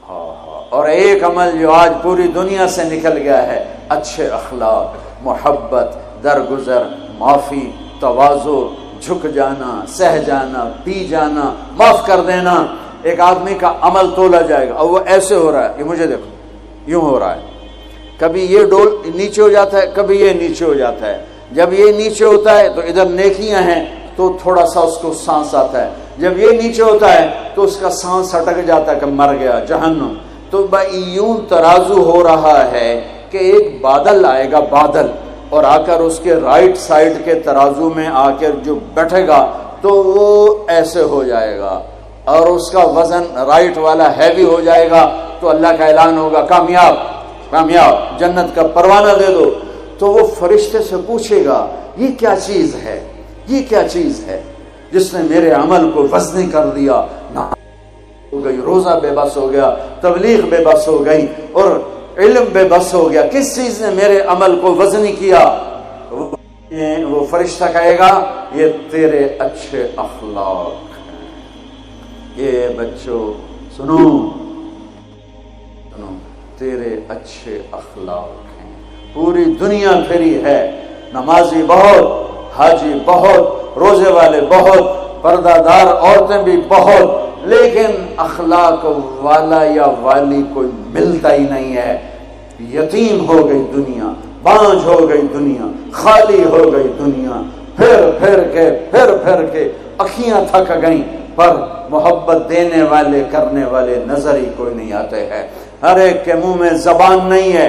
اور ایک عمل جو آج پوری دنیا سے نکل گیا ہے، اچھے اخلاق، محبت، درگزر، معافی، تواضع، جھک جانا، سہ جانا، پی جانا، معاف کر دینا۔ ایک آدمی کا عمل تولا جائے گا اور وہ ایسے ہو رہا ہے، یہ مجھے دیکھو یوں ہو رہا ہے، کبھی یہ ڈول نیچے ہو جاتا ہے، کبھی یہ نیچے ہو جاتا ہے۔ جب یہ نیچے ہوتا ہے تو ادھر نیکیاں ہیں تو تھوڑا سا اس کو سانس آتا ہے، جب یہ نیچے ہوتا ہے تو اس کا سانس اٹک جاتا ہے کہ مر گیا، جہنم۔ تو یوں ترازو ہو رہا ہے کہ ایک بادل آئے گا، بادل، اور آ کر اس کے رائٹ سائڈ کے ترازو میں آ کر جو بیٹھے گا تو وہ ایسے ہو جائے گا، اور اس کا وزن رائٹ والا ہیوی ہو جائے گا تو اللہ کا اعلان ہوگا کامیاب، کامیاب، جنت کا پروانہ دے دو۔ تو وہ فرشتے سے پوچھے گا یہ کیا چیز ہے، یہ کیا چیز ہے جس نے میرے عمل کو وزنی کر دیا؟ ہو گئی، روزہ بے بس ہو گیا، تبلیغ بے بس ہو گئی، اور علم بے بس ہو گیا، کس چیز نے میرے عمل کو وزنی کیا؟ وہ فرشتہ کہے گا یہ تیرے اچھے اخلاق ہیں۔ یہ بچوں سنو سنو، تیرے اچھے اخلاق ہیں۔ پوری دنیا پھری ہے، نمازی بہت، حاجی بہت، روزے والے بہت، پردہ دار عورتیں بھی بہت، لیکن اخلاق والا یا والی کوئی ملتا ہی نہیں ہے۔ یتیم ہو گئی دنیا، بانجھ ہو گئی دنیا، خالی ہو گئی دنیا، پھر پھر کے اکھیاں تھک گئیں، پر محبت دینے والے کرنے والے نظر ہی کوئی نہیں آتے ہیں۔ ہر ایک کے منہ میں زبان نہیں ہے،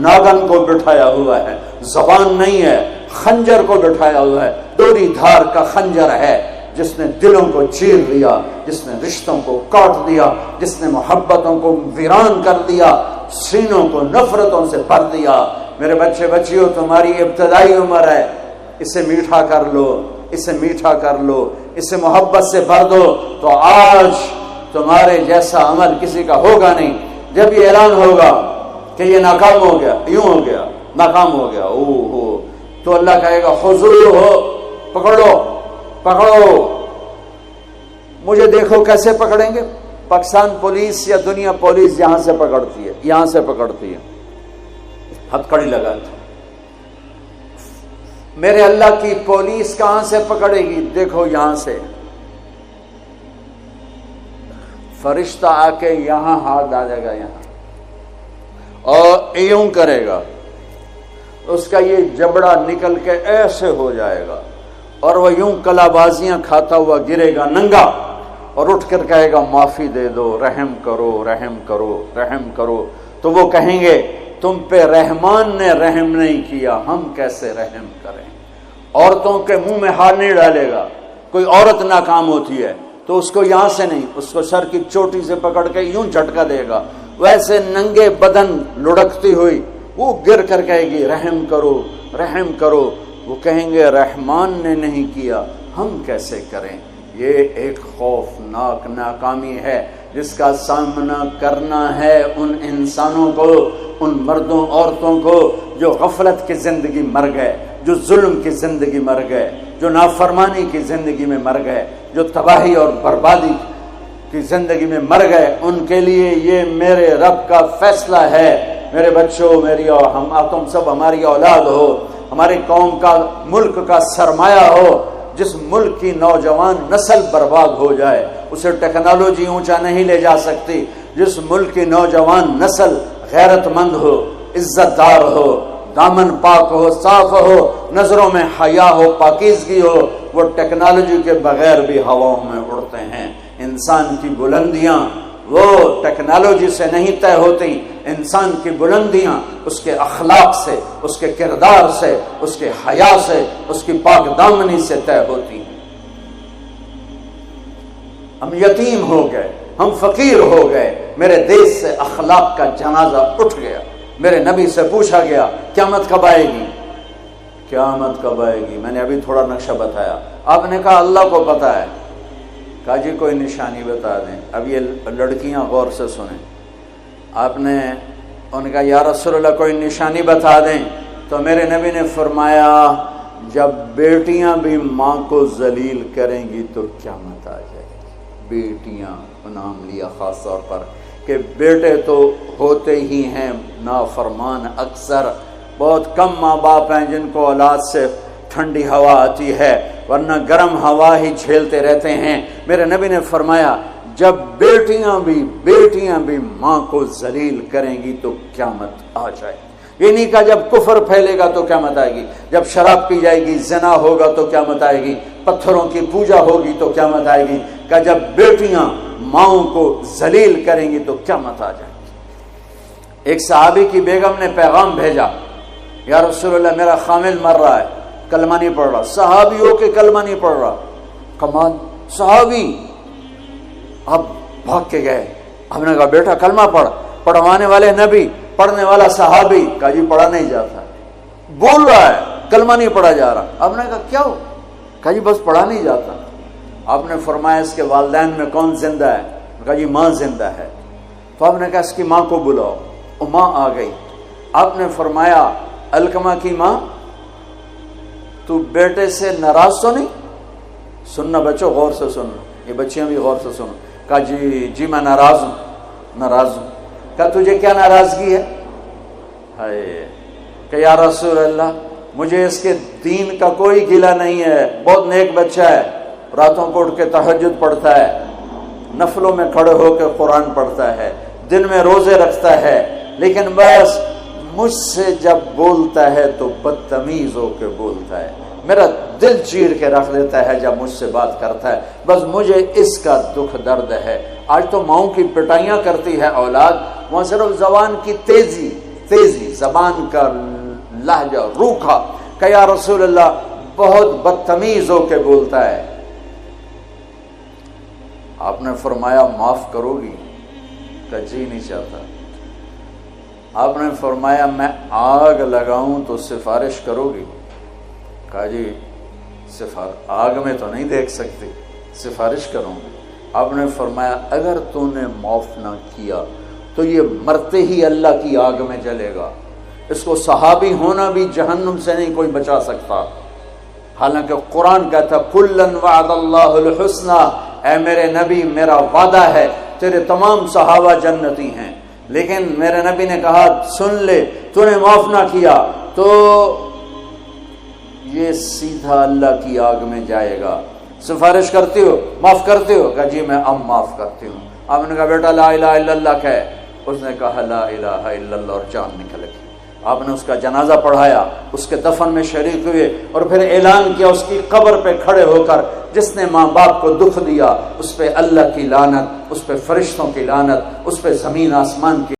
ناگن کو بٹھایا ہوا ہے، زبان نہیں ہے، خنجر کو بٹھایا ہوا ہے، دوری دھار کا خنجر ہے، جس نے دلوں کو چیر لیا، جس نے رشتوں کو کاٹ دیا، جس نے محبتوں کو ویران کر دیا، سینوں کو نفرتوں سے بھر دیا۔ میرے بچے بچیوں، تمہاری ابتدائی عمر ہے، اسے میٹھا کر لو، اسے میٹھا کر لو، اسے محبت سے بھر دو، تو آج تمہارے جیسا عمل کسی کا ہوگا نہیں۔ جب یہ اعلان ہوگا کہ یہ ناکام ہو گیا، یوں ہو گیا، ناکام ہو گیا، تو اللہ کہے گا خذوہ، پکڑو پکڑو۔ مجھے دیکھو کیسے پکڑیں گے؟ پاکستان پولیس یا دنیا پولیس یہاں سے پکڑتی ہے، یہاں سے پکڑتی ہے، ہتھکڑی لگاتی ہے۔ میرے اللہ کی پولیس کہاں سے پکڑے گی؟ دیکھو یہاں سے، فرشتہ آ کے یہاں ہاتھ ڈالے گا، یہاں، اور یوں کرے گا، اس کا یہ جبڑا نکل کے ایسے ہو جائے گا، اور وہ یوں کلا بازیاں کھاتا ہوا گرے گا ننگا، اور اٹھ کر کہے گا معافی دے دو، رحم کرو، رحم کرو، رحم کرو۔ تو وہ کہیں گے تم پہ رحمان نے رحم نہیں کیا، ہم کیسے رحم کریں؟ عورتوں کے منہ میں ہاتھ نہیں ڈالے گا۔ کوئی عورت ناکام ہوتی ہے تو اس کو یہاں سے نہیں، اس کو سر کی چوٹی سے پکڑ کے یوں جھٹکا دے گا، ویسے ننگے بدن لڑکتی ہوئی وہ گر کر کہے گی رحم کرو، رحم کرو۔ وہ کہیں گے رحمان نے نہیں کیا، ہم کیسے کریں؟ یہ ایک خوفناک ناکامی ہے جس کا سامنا کرنا ہے ان انسانوں کو، ان مردوں عورتوں کو جو غفلت کی زندگی مر گئے، جو ظلم کی زندگی مر گئے، جو نافرمانی کی زندگی میں مر گئے، جو تباہی اور بربادی کی زندگی میں مر گئے۔ ان کے لیے یہ میرے رب کا فیصلہ ہے۔ میرے بچوں، میری اور تم سب ہماری اولاد ہو، ہماری قوم کا، ملک کا سرمایہ ہو۔ جس ملک کی نوجوان نسل برباد ہو جائے اسے ٹیکنالوجی اونچا نہیں لے جا سکتی۔ جس ملک کی نوجوان نسل غیرت مند ہو، عزت دار ہو، دامن پاک ہو، صاف ہو، نظروں میں حیا ہو، پاکیزگی ہو، وہ ٹیکنالوجی کے بغیر بھی ہواؤں میں اڑتے ہیں۔ انسان کی بلندیاں وہ ٹیکنالوجی سے نہیں طے ہوتی، انسان کی بلندیاں اس کے اخلاق سے، اس کے کردار سے، اس کے حیا سے، اس کی پاک دامنی سے طے ہوتی ہیں۔ ہم یتیم ہو گئے، ہم فقیر ہو گئے، میرے دیش سے اخلاق کا جنازہ اٹھ گیا۔ میرے نبی سے پوچھا گیا قیامت کب آئے گی؟ قیامت کب آئے گی؟ میں نے ابھی تھوڑا نقشہ بتایا، آپ نے کہا اللہ کو پتا ہے۔ کہا جی کوئی نشانی بتا دیں۔ اب یہ لڑکیاں غور سے سنیں۔ آپ نے ان کا یا رسول اللہ کوئی نشانی بتا دیں، تو میرے نبی نے فرمایا جب بیٹیاں بھی ماں کو ذلیل کریں گی تو قیامت آ جائے گی۔ بیٹیاں نام لیا خاص طور پر، کہ بیٹے تو ہوتے ہی ہیں نافرمان اکثر، بہت کم ماں باپ ہیں جن کو اولاد سے ٹھنڈی ہوا آتی ہے، ورنہ گرم ہوا ہی جھیلتے رہتے ہیں۔ میرے نبی نے فرمایا جب بیٹیاں بھی ماں کو ذلیل کریں گی تو قیامت آ جائے گی۔ یہ نہیں کہا جب کفر پھیلے گا تو قیامت آئے گی، جب شراب پی جائے گی، زنا ہوگا تو قیامت آئے گی، پتھروں کی پوجا ہوگی تو قیامت آئے گی، کہ جب بیٹیاں ماؤں کو ذلیل کریں گی تو قیامت آ جائے گی۔ ایک صحابی کی بیگم نے پیغام بھیجا، یا رسول اللہ میرا خامل مر رہا ہے، کلمہ نہیں پڑھ رہا۔ صحابی ہو کے کلمہ نہیں پڑھ رہا، کمال صحابی۔ اب بھاگ کے گئے، ہم نے کہا بیٹا کلمہ پڑھ، پڑھوانے والے نبی، پڑھنے والا صحابی، کہا جی پڑھا نہیں جاتا، بول رہا ہے کلمہ نہیں پڑھا جا رہا۔ ہم نے کہا کیا ہو؟ کہا جی بس پڑھا نہیں جاتا۔ آپ نے فرمایا اس کے والدین میں کون زندہ ہے؟ کہا جی ماں زندہ ہے۔ تو آپ نے کہا اس کی ماں کو بلاؤ، وہ ماں آ گئی۔ آپ نے فرمایا علقمہ کی ماں تو بیٹے سے ناراض تو نہیں؟ سننا بچوں، غور سے سننا، یہ بچیاں بھی غور سے سنو۔ کہا جی میں ناراض ہوں۔ کہا تجھے کیا ناراضگی ہے؟ ہائے کہ یا رسول اللہ مجھے اس کے دین کا کوئی گلہ نہیں ہے، بہت نیک بچہ ہے، راتوں کو اٹھ کے تہجد پڑھتا ہے، نفلوں میں کھڑے ہو کے قرآن پڑھتا ہے، دن میں روزے رکھتا ہے، لیکن بس مجھ سے جب بولتا ہے تو بدتمیز ہو کے بولتا ہے، میرا دل چیر کے رکھ دیتا ہے جب مجھ سے بات کرتا ہے، بس مجھے اس کا دکھ درد ہے۔ آج تو ماؤں کی پٹائیاں کرتی ہے اولاد، وہاں صرف زبان کی تیزی، زبان کا لہجہ روکھا، کہ یا رسول اللہ بہت بدتمیز ہو کے بولتا ہے۔ آپ نے فرمایا معاف کرو گی؟ کہ جی نہیں چاہتا۔ آپ نے فرمایا میں آگ لگاؤں تو سفارش کرو گی؟ کہا جی آگ میں تو نہیں دیکھ سکتی، سفارش کروں گی۔ آپ نے فرمایا اگر تو نے معاف نہ کیا تو یہ مرتے ہی اللہ کی آگ میں جلے گا، اس کو صحابی ہونا بھی جہنم سے نہیں کوئی بچا سکتا، حالانکہ قرآن کہتا کلن وعد اللہ الحسنى، اے میرے نبی میرا وعدہ ہے تیرے تمام صحابہ جنتی ہیں، لیکن میرے نبی نے کہا سن لے تو نے معاف نہ کیا تو یہ سیدھا اللہ کی آگ میں جائے گا۔ سفارش کرتی ہو، معاف کرتے ہو؟ کہا جی میں اب معاف کرتی ہوں۔ آپ نے کہا بیٹا لا الہ الا اللہ کہے، اس نے کہا لا الہ الا اللہ اور جان نکل گئی۔ آپ نے اس کا جنازہ پڑھایا، اس کے دفن میں شریک ہوئے، اور پھر اعلان کیا اس کی قبر پہ کھڑے ہو کر جس نے ماں باپ کو دکھ دیا اس پہ اللہ کی لعنت، اس پہ فرشتوں کی لعنت، اس پہ زمین آسمان کی